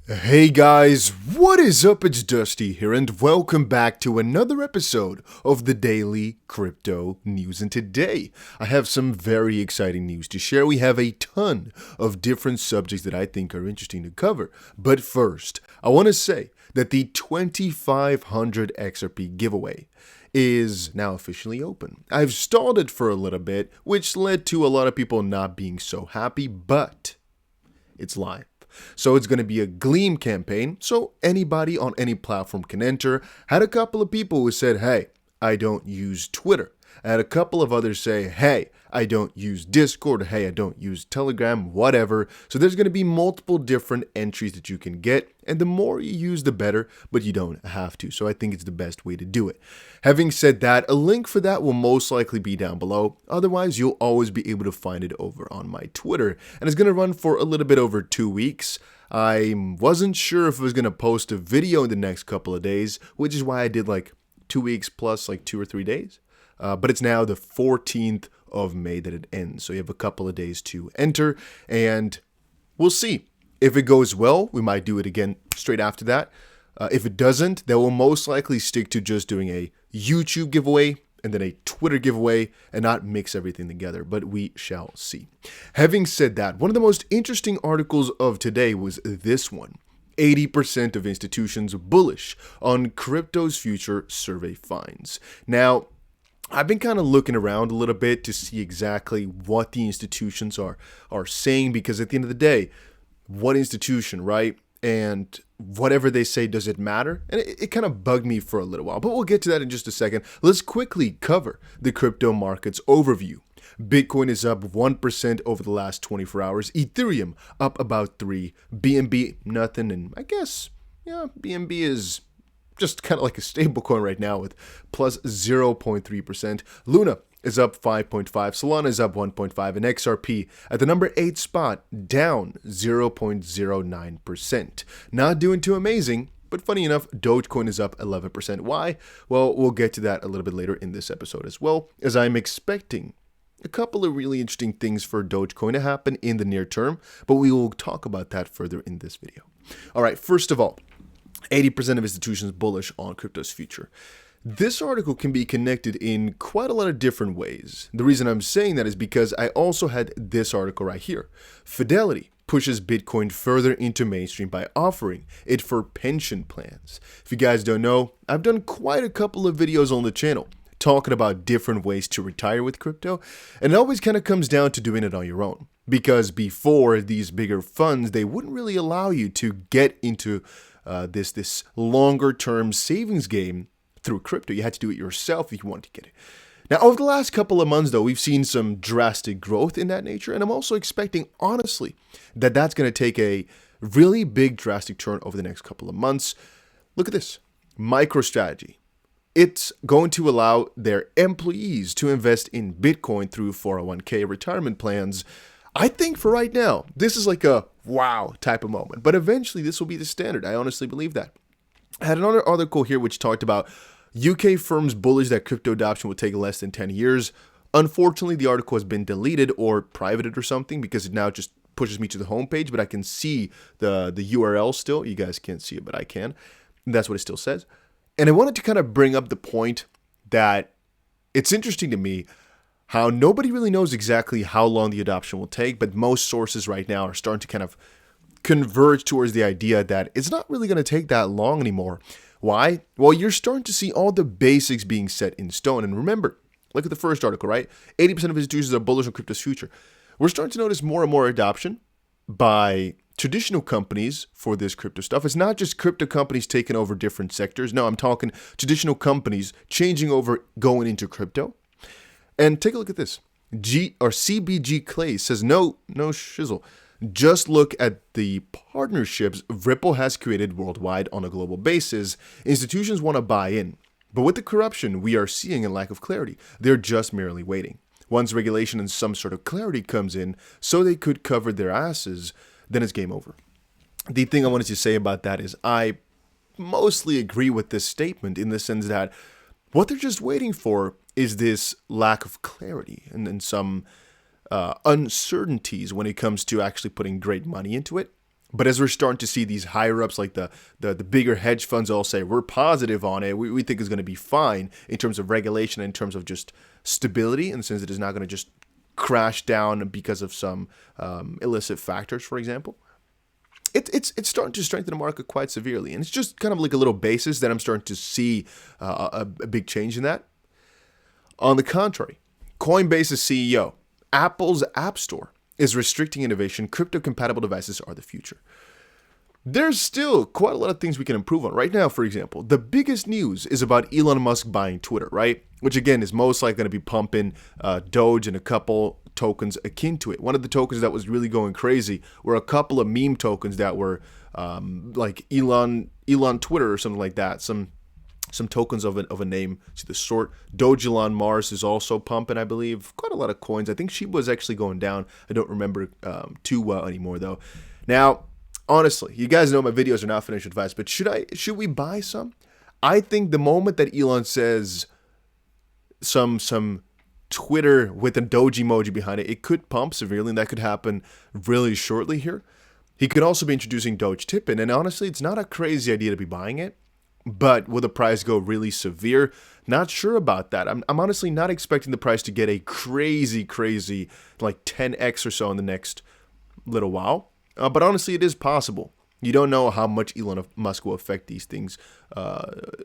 Hey guys, what is up? It's Dusty here, and welcome back to another episode of the Daily Crypto News. And today, I have some very exciting news to share. We have a ton of different subjects that I think are interesting to cover. But first, I want to say that the 2500 XRP giveaway is now officially open. I've stalled it for a little bit, which led to a lot of people not being so happy, but it's live. So it's going to be a Gleam campaign, so anybody on any platform can enter. Had a couple of people who said, hey, I don't use Twitter. I had a couple of others say, hey, I don't use Discord, hey, I don't use Telegram, whatever. So there's going to be multiple different entries that you can get, and the more you use, the better, but you don't have to. So I think it's the best way to do it. Having said that, a link for that will most likely be down below. Otherwise, you'll always be able to find it over on my Twitter, and it's going to run for a little bit over 2 weeks. I wasn't sure if I was going to post a video in the next couple of days, which is why I did like 2 weeks plus like 2 or 3 days. But it's now the 14th of May that it ends. So you have a couple of days to enter, and we'll see. If it goes well, we might do it again straight after that. If it doesn't, then we'll most likely stick to just doing a YouTube giveaway and then a Twitter giveaway and not mix everything together, but we shall see. Having said that, one of the most interesting articles of today was this one. 80% of institutions bullish on crypto's future, survey finds. Now, I've been kind of looking around a little bit to see exactly what the institutions are saying, because at the end of the day, what institution, right? And whatever they say, does it matter? And it kind of bugged me for a little while, but we'll get to that in just a second. Let's quickly cover the crypto markets overview. Bitcoin is up 1% over the last 24 hours. Ethereum up about 3%. BNB, nothing. And I guess, BNB is just kind of like a stablecoin right now with plus 0.3%. Luna is up 5.5%. Solana is up 1.5%. And XRP at the number 8 spot down 0.09%. Not doing too amazing, but funny enough, Dogecoin is up 11%. Why? Well, we'll get to that a little bit later in this episode as well, as I'm expecting a couple of really interesting things for Dogecoin to happen in the near term, but we will talk about that further in this video. All right, first of all, 80% of institutions bullish on crypto's future. This article can be connected in quite a lot of different ways. The reason I'm saying that is because I also had this article right here. Fidelity pushes Bitcoin further into mainstream by offering it for pension plans. If you guys don't know, I've done quite a couple of videos on the channel talking about different ways to retire with crypto, and it always kind of comes down to doing it on your own. Because before, these bigger funds, they wouldn't really allow you to get into this longer term savings game through crypto. You had to do it yourself if you wanted to get it. Now, over the last couple of months, though, we've seen some drastic growth in that nature, and I'm also expecting, honestly, that that's going to take a really big drastic turn over the next couple of months. Look at this. MicroStrategy. It's going to allow their employees to invest in Bitcoin through 401k retirement plans. I think for right now, this is like a wow type of moment, but eventually this will be the standard. I honestly believe that. I had another article here which talked about UK firms bullish that crypto adoption will take less than 10 years. Unfortunately, the article has been deleted or privated or something because it now just pushes me to the homepage, but I can see the URL still. You guys can't see it, but I can. And that's what it still says. And I wanted to kind of bring up the point that it's interesting to me how nobody really knows exactly how long the adoption will take, but most sources right now are starting to kind of converge towards the idea that it's not really going to take that long anymore. Why? Well, you're starting to see all the basics being set in stone. And remember, look at the first article, right? 80% of institutions are bullish on crypto's future. We're starting to notice more and more adoption by traditional companies for this crypto stuff. It's not just crypto companies taking over different sectors. No, I'm talking traditional companies changing over, going into crypto. And take a look at this. CBG Clay says, no shizzle. Just look at the partnerships Ripple has created worldwide on a global basis. Institutions want to buy in. But with the corruption we are seeing and lack of clarity, they're just merely waiting. Once regulation and some sort of clarity comes in so they could cover their asses, then it's game over. The thing I wanted to say about that is I mostly agree with this statement in the sense that what they're just waiting for is this lack of clarity and some uncertainties when it comes to actually putting great money into it. But as we're starting to see these higher ups, like the bigger hedge funds, all say we're positive on it. We think it's going to be fine in terms of regulation, in terms of just stability, in the sense that it's not going to just crash down because of some illicit factors, for example. It's starting to strengthen the market quite severely. And it's just kind of like a little basis that I'm starting to see a big change in that. On the contrary, Coinbase's CEO, Apple's App Store, is restricting innovation. Crypto-compatible devices are the future. There's still quite a lot of things we can improve on. Right now, for example, the biggest news is about Elon Musk buying Twitter, right? Which, again, is most likely going to be pumping Doge and a couple tokens akin to it. One of the tokens that was really going crazy were a couple of meme tokens that were like Elon Twitter or something like that. Some tokens of a name to the sort. Doge Elon Mars is also pumping, I believe. Quite a lot of coins. I think she was actually going down. I don't remember too well anymore, though. Now, honestly, you guys know my videos are not financial advice, but should we buy some? I think the moment that Elon says some Twitter with a Doge emoji behind it, it could pump severely, and that could happen really shortly here. He could also be introducing Doge Tippin, and honestly, it's not a crazy idea to be buying it. But will the price go really severe? Not sure about that. I'm honestly not expecting the price to get a crazy, like 10x or so in the next little while. But honestly, it is possible. You don't know how much Elon Musk will affect these things.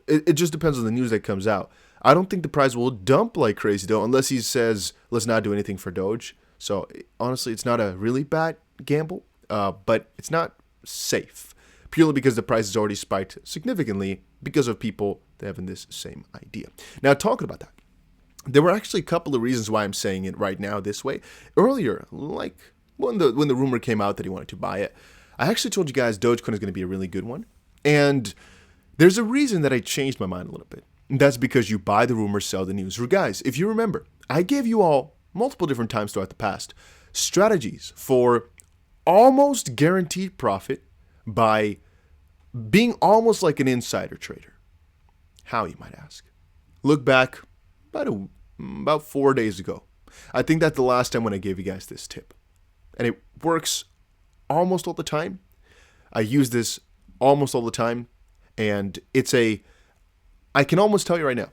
It just depends on the news that comes out. I don't think the price will dump like crazy, though, unless he says, let's not do anything for Doge. So honestly, it's not a really bad gamble, but it's not safe. Purely because the price has already spiked significantly because of people that having this same idea. Now, talking about that, there were actually a couple of reasons why I'm saying it right now this way. Earlier, like when the rumor came out that he wanted to buy it, I actually told you guys Dogecoin is going to be a really good one. And there's a reason that I changed my mind a little bit. And that's because you buy the rumor, sell the news. Guys, if you remember, I gave you all multiple different times throughout the past strategies for almost guaranteed profit by being almost like an insider trader. How, you might ask? Look back about 4 days ago. I think that's the last time when I gave you guys this tip. And it works almost all the time. I use this almost all the time. And I can almost tell you right now,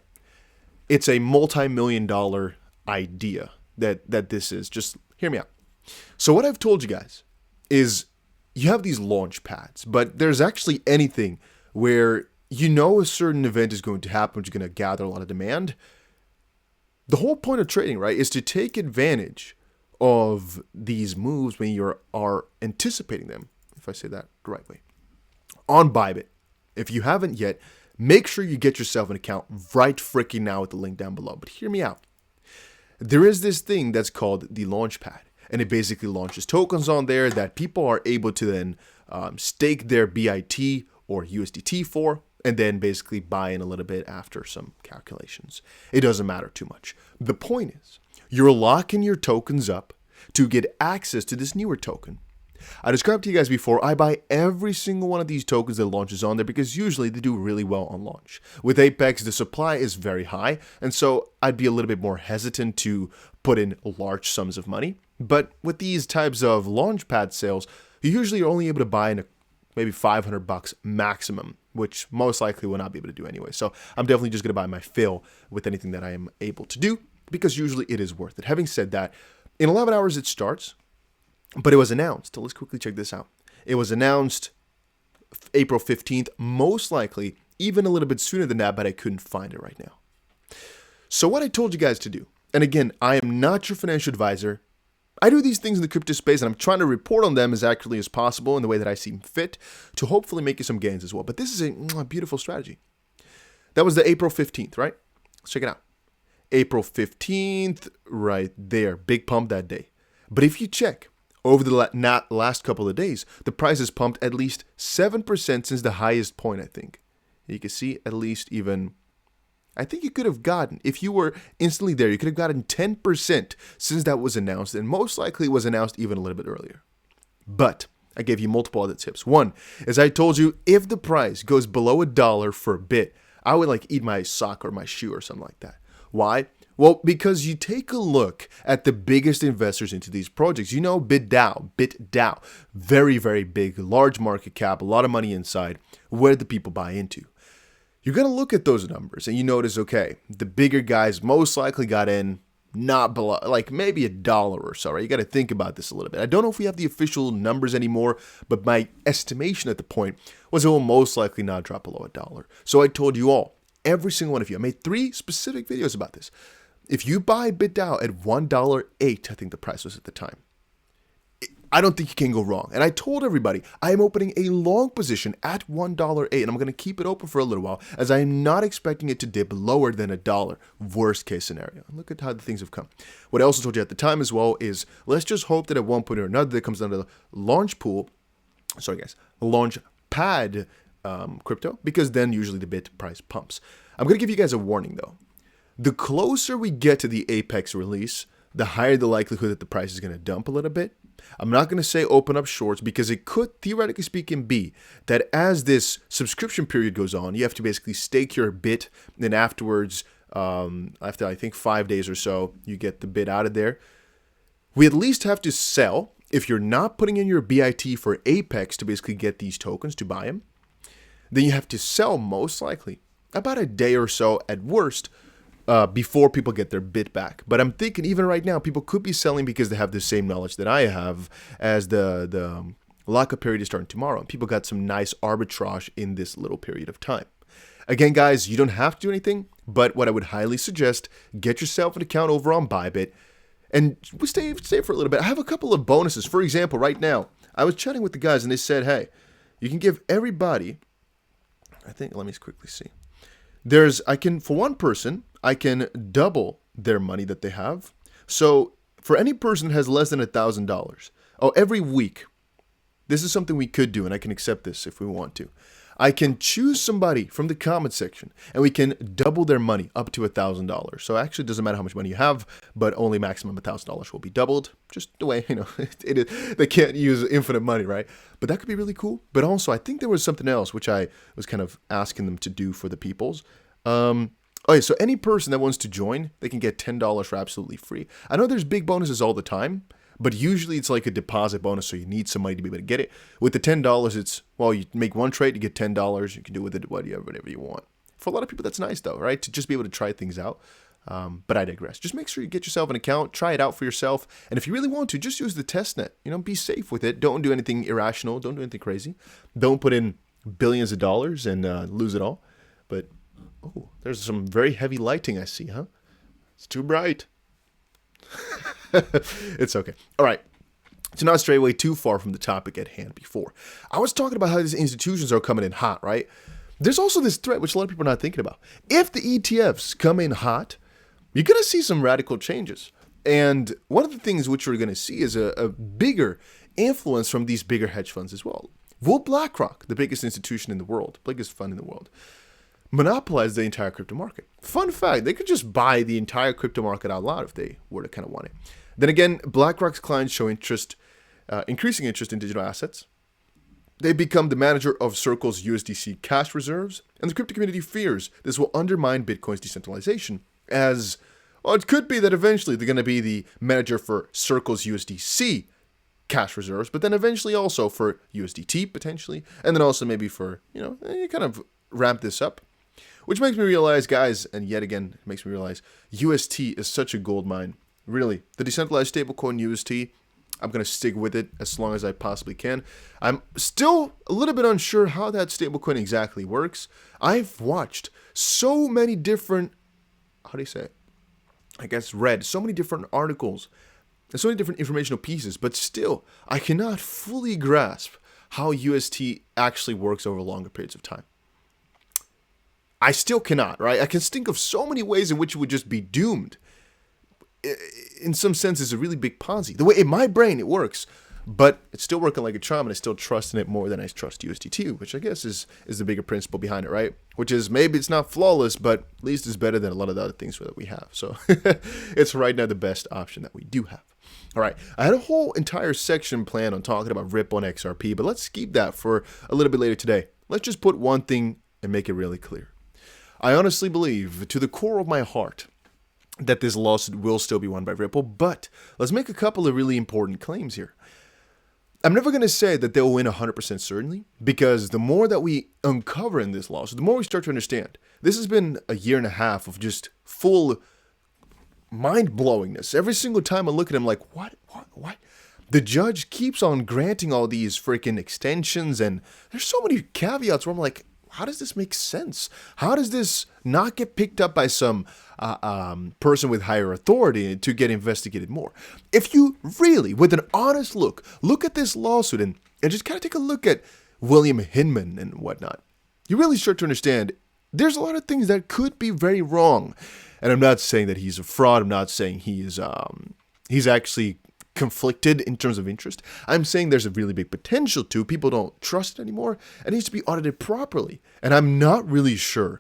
it's a multi-million-dollar idea that this is. Just hear me out. So what I've told you guys is you have these launch pads, but there's actually anything where you know a certain event is going to happen, which is going to gather a lot of demand. The whole point of trading, right, is to take advantage of these moves when you are anticipating them, if I say that the right way. On Bybit, if you haven't yet, make sure you get yourself an account right freaking now with the link down below. But hear me out. There is this thing that's called the Launchpad, and it basically launches tokens on there that people are able to then stake their BIT or USDT for, and then basically buy in a little bit after some calculations. It doesn't matter too much. The point is, you're locking your tokens up to get access to this newer token. I described to you guys before, I buy every single one of these tokens that launches on there because usually they do really well on launch. With Apex, the supply is very high, and so I'd be a little bit more hesitant to put in large sums of money. But with these types of launchpad sales, you usually are only able to buy in maybe $500 maximum, which most likely will not be able to do anyway. So I'm definitely just going to buy my fill with anything that I am able to do because usually it is worth it. Having said that, in 11 hours it starts. But it was announced. So let's quickly check this out. It was announced April 15th, most likely even a little bit sooner than that, but I couldn't find it right now. So what I told you guys to do, and again, I am not your financial advisor. I do these things in the crypto space, and I'm trying to report on them as accurately as possible in the way that I seem fit to hopefully make you some gains as well. But this is a beautiful strategy. That was the April 15th, right? Let's check it out. April 15th, right there. Big pump that day. But if you check, over the last couple of days, the price has pumped at least 7% since the highest point, I think. You can see at least even, I think you could have gotten, if you were instantly there, you could have gotten 10% since that was announced, and most likely it was announced even a little bit earlier. But I gave you multiple other tips. One, as I told you, if the price goes below $1 for a bit, I would like eat my sock or my shoe or something like that. Why? Well, because you take a look at the biggest investors into these projects. You know, BitDAO, very, very big, large market cap, a lot of money inside. Where do the people buy into? You're going to look at those numbers and you notice, okay, the bigger guys most likely got in not below, like maybe $1 or so, right? You got to think about this a little bit. I don't know if we have the official numbers anymore, but my estimation at the point was it will most likely not drop below $1. So I told you all, every single one of you, I made 3 specific videos about this. If you buy BitDAO at $1.08, I think the price was at the time, I don't think you can go wrong. And I told everybody, I am opening a long position at $1.08, and I'm going to keep it open for a little while, as I am not expecting it to dip lower than $1, worst case scenario. And look at how the things have come. What I also told you at the time as well is, let's just hope that at one point or another, that comes down to the launch pad crypto, because then usually the bit price pumps. I'm going to give you guys a warning though. The closer we get to the Apex release, the higher the likelihood that the price is going to dump a little bit. I'm not going to say open up shorts, because it could, theoretically speaking, be that as this subscription period goes on, you have to basically stake your bit, and then afterwards, after I think 5 days or so, you get the bit out of there. We at least have to sell, if you're not putting in your BIT for Apex to basically get these tokens to buy them, then you have to sell most likely about a day or so at worst, before people get their bit back. But I'm thinking even right now, people could be selling because they have the same knowledge that I have, as the lockup period is starting tomorrow. And people got some nice arbitrage in this little period of time. Again, guys, you don't have to do anything, but what I would highly suggest, get yourself an account over on Bybit and stay for a little bit. I have a couple of bonuses. For example, right now, I was chatting with the guys and they said, hey, you can give everybody, I think, let me quickly see. For one person, I can double their money that they have. So for any person that has less than $1,000, every week, this is something we could do, and I can accept this if we want to. I can choose somebody from the comment section, and we can double their money up to $1,000. So actually, it doesn't matter how much money you have, but only maximum $1,000 will be doubled. Just the way, they can't use infinite money, right? But that could be really cool. But also, I think there was something else which I was kind of asking them to do for the peoples. Okay, so any person that wants to join, they can get $10 for absolutely free. I know there's big bonuses all the time, but usually it's like a deposit bonus, so you need some money to be able to get it. With the $10, it's, well, you make one trade, you get $10. You can do with it whatever you want. For a lot of people, that's nice, though, right? To just be able to try things out. But I digress. Just make sure you get yourself an account, try it out for yourself. And if you really want to, just use the testnet. Be safe with it. Don't do anything irrational. Don't do anything crazy. Don't put in billions of dollars and lose it all. But oh, there's some very heavy lighting I see, huh? It's too bright. It's okay. All right. To not stray away too far from the topic at hand before. I was talking about how these institutions are coming in hot, right? There's also this threat, which a lot of people are not thinking about. If the ETFs come in hot, you're going to see some radical changes. And one of the things which we're going to see is a bigger influence from these bigger hedge funds as well. Will BlackRock, the biggest institution in the world, biggest fund in the world, monopolize the entire crypto market? Fun fact, they could just buy the entire crypto market out loud if they were to kind of want it. Then again, BlackRock's clients show increasing interest in digital assets. They become the manager of Circle's USDC cash reserves, and the crypto community fears this will undermine Bitcoin's decentralization, as well, it could be that eventually they're going to be the manager for Circle's USDC cash reserves, but then eventually also for USDT potentially, and then also maybe for, you kind of ramp this up. Which makes me realize, guys, and yet again, it makes me realize UST is such a gold mine. Really, the decentralized stablecoin UST, I'm going to stick with it as long as I possibly can. I'm still a little bit unsure how that stablecoin exactly works. I've watched so many different, read so many different articles and so many different informational pieces, but still, I cannot fully grasp how UST actually works over longer periods of time. I still cannot, right? I can think of so many ways in which it would just be doomed. In some sense, it's a really big Ponzi. The way in my brain it works, but it's still working like a charm, and I still trust in it more than I trust USDT, which I guess is the bigger principle behind it, right? Which is maybe it's not flawless, but at least it's better than a lot of the other things that we have. So it's right now the best option that we do have. All right, I had a whole entire section planned on talking about Ripple and XRP, but let's keep that for a little bit later today. Let's just put one thing and make it really clear. I honestly believe, to the core of my heart, that this lawsuit will still be won by Ripple, but let's make a couple of really important claims here. I'm never going to say that they'll win 100% certainly, because the more that we uncover in this lawsuit, the more we start to understand. This has been a year and a half of just full mind-blowingness. Every single time I look at him like, what? The judge keeps on granting all these freaking extensions, and there's so many caveats where I'm like, how does this make sense? How does this not get picked up by some person with higher authority to get investigated more? If you really, with an honest look at this lawsuit and just kind of take a look at William Hinman and whatnot, you really start to understand there's a lot of things that could be very wrong. And I'm not saying that he's a fraud. I'm not saying he's actually conflicted in terms of interest. I'm saying there's a really big potential to. People don't trust it anymore. It needs to be audited properly. And I'm not really sure.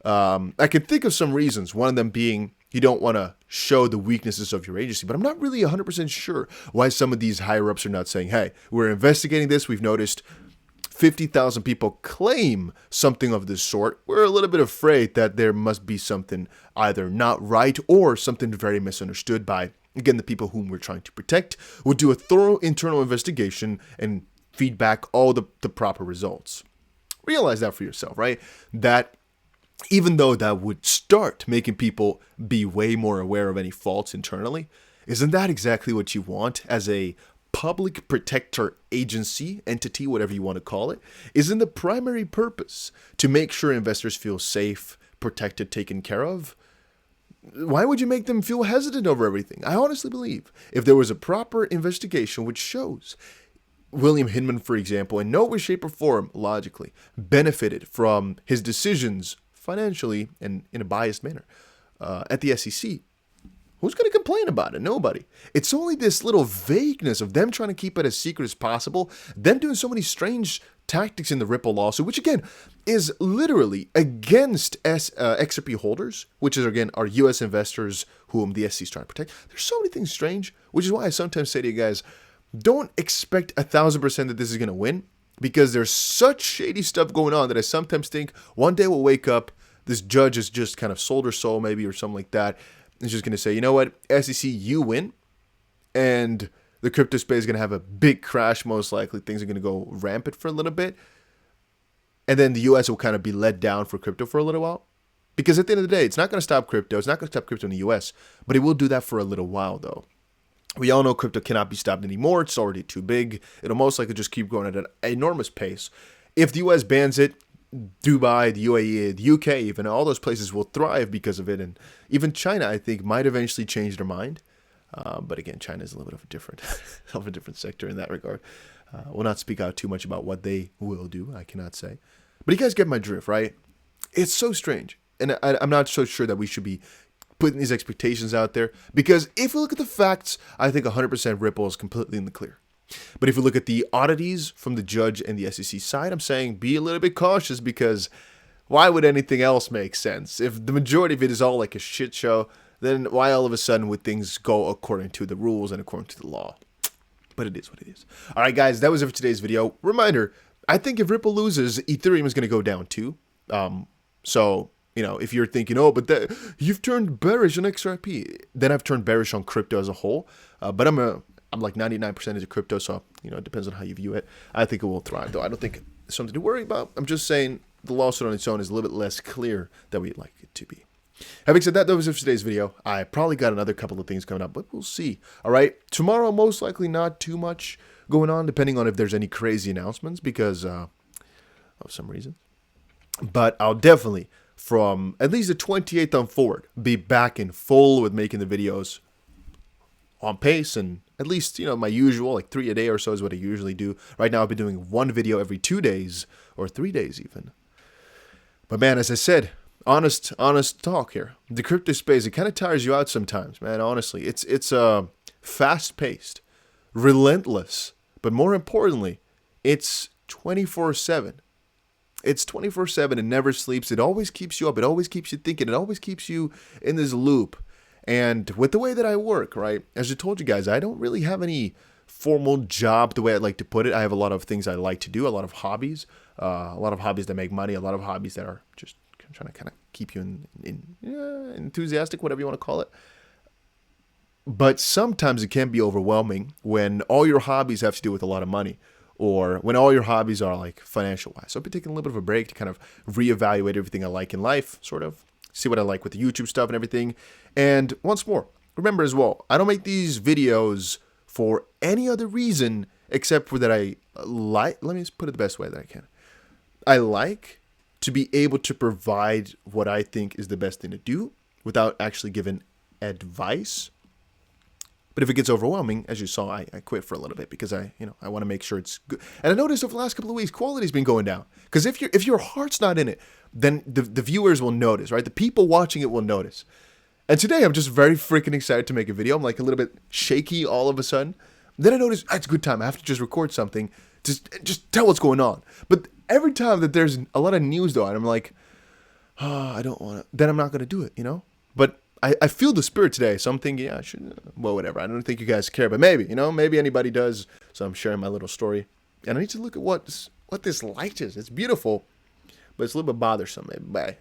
I can think of some reasons. One of them being you don't want to show the weaknesses of your agency. But I'm not really 100% sure why some of these higher-ups are not saying, hey, we're investigating this. We've noticed 50,000 people claim something of this sort. We're a little bit afraid that there must be something either not right or something very misunderstood by, again, the people whom we're trying to protect. We'll do a thorough internal investigation and feed back all the proper results. Realize that for yourself, right? That even though that would start making people be way more aware of any faults internally, isn't that exactly what you want as a public protector agency, entity, whatever you want to call it? Isn't the primary purpose to make sure investors feel safe, protected, taken care of? Why would you make them feel hesitant over everything? I honestly believe if there was a proper investigation which shows William Hinman, for example, in no way, shape, or form, logically, benefited from his decisions financially and in a biased manner at the SEC, who's going to complain about it? Nobody. It's only this little vagueness of them trying to keep it as secret as possible, them doing so many strange tactics in the Ripple lawsuit, which again is literally against XRP holders, which is again our U.S. investors whom the SEC is trying to protect. There's so many things strange, which is why I sometimes say to you guys, don't expect 1,000% that this is going to win, because there's such shady stuff going on that I sometimes think one day we'll wake up, this judge is just kind of sold her soul maybe or something like that. It's just going to say, you know what, SEC, you win, and the crypto space is going to have a big crash, most likely. Things are going to go rampant for a little bit, and then the U.S. will kind of be let down for crypto for a little while, because at the end of the day, it's not going to stop crypto. It's not going to stop crypto in the U.S., but it will do that for a little while, though. We all know crypto cannot be stopped anymore. It's already too big. It'll most likely just keep growing at an enormous pace. If the U.S. bans it, Dubai, the UAE, the UK, even all those places will thrive because of it, and even China, I think, might eventually change their mind. But again, China is a little bit of a different sector in that regard. We'll not speak out too much about what they will do. I cannot say, but you guys get my drift, right? It's so strange, and I'm not so sure that we should be putting these expectations out there, because if we look at the facts, I think 100% Ripple is completely in the clear. But if you look at the oddities from the judge and the SEC side, I'm saying be a little bit cautious, because why would anything else make sense? If the majority of it is all like a shit show, then why all of a sudden would things go according to the rules and according to the law? But it is what it is. All right, guys, that was it for today's video. Reminder, I think if Ripple loses, Ethereum is going to go down too. So, you know, if you're thinking, oh, but you've turned bearish on XRP, then I've turned bearish on crypto as a whole. But I'm like 99% into crypto, so, you know, it depends on how you view it. I think it will thrive, though. I don't think it's something to worry about. I'm just saying the lawsuit on its own is a little bit less clear than we'd like it to be. Having said that, that was it for today's video. I probably got another couple of things coming up, but we'll see. All right, tomorrow, most likely not too much going on, depending on if there's any crazy announcements, because of some reason. But I'll definitely, from at least the 28th on forward, be back in full with making the videos on pace, and at least, you know, my usual, like 3 a day or so is what I usually do. Right now, I've been doing one video every 2 days, or 3 days even. But man, as I said, honest talk here. The crypto space, it kind of tires you out sometimes, man. Honestly, it's fast-paced, relentless, but more importantly, it's 24/7. It's 24/7. It never sleeps. It always keeps you up. It always keeps you thinking. It always keeps you in this loop. And with the way that I work, right, as I told you guys, I don't really have any formal job, the way I'd like to put it. I have a lot of things I like to do, a lot of hobbies that make money, a lot of hobbies that are just trying to kind of keep you enthusiastic, whatever you want to call it. But sometimes it can be overwhelming when all your hobbies have to do with a lot of money, or when all your hobbies are like financial wise. So I've been taking a little bit of a break to kind of reevaluate everything I like in life, sort of see what I like with the YouTube stuff and everything. And once more, remember as well, I don't make these videos for any other reason except for that I like, let me just put it the best way that I can. I like to be able to provide what I think is the best thing to do without actually giving advice. But if it gets overwhelming, as you saw, I quit for a little bit because I want to make sure it's good. And I noticed over the last couple of weeks, quality's been going down. Because if your heart's not in it, then the viewers will notice, right? The people watching it will notice. And today I'm just very freaking excited to make a video. I'm like a little bit shaky all of a sudden. Then I notice it's a good time. I have to just record something, just tell what's going on. But every time that there's a lot of news though, and I'm like, I don't want to. Then I'm not going to do it, But I feel the spirit today, so I'm thinking, yeah, I should, well, whatever. I don't think you guys care, but maybe, maybe anybody does. So I'm sharing my little story. And I need to look at what this light is. It's beautiful, but it's a little bit bothersome. Maybe.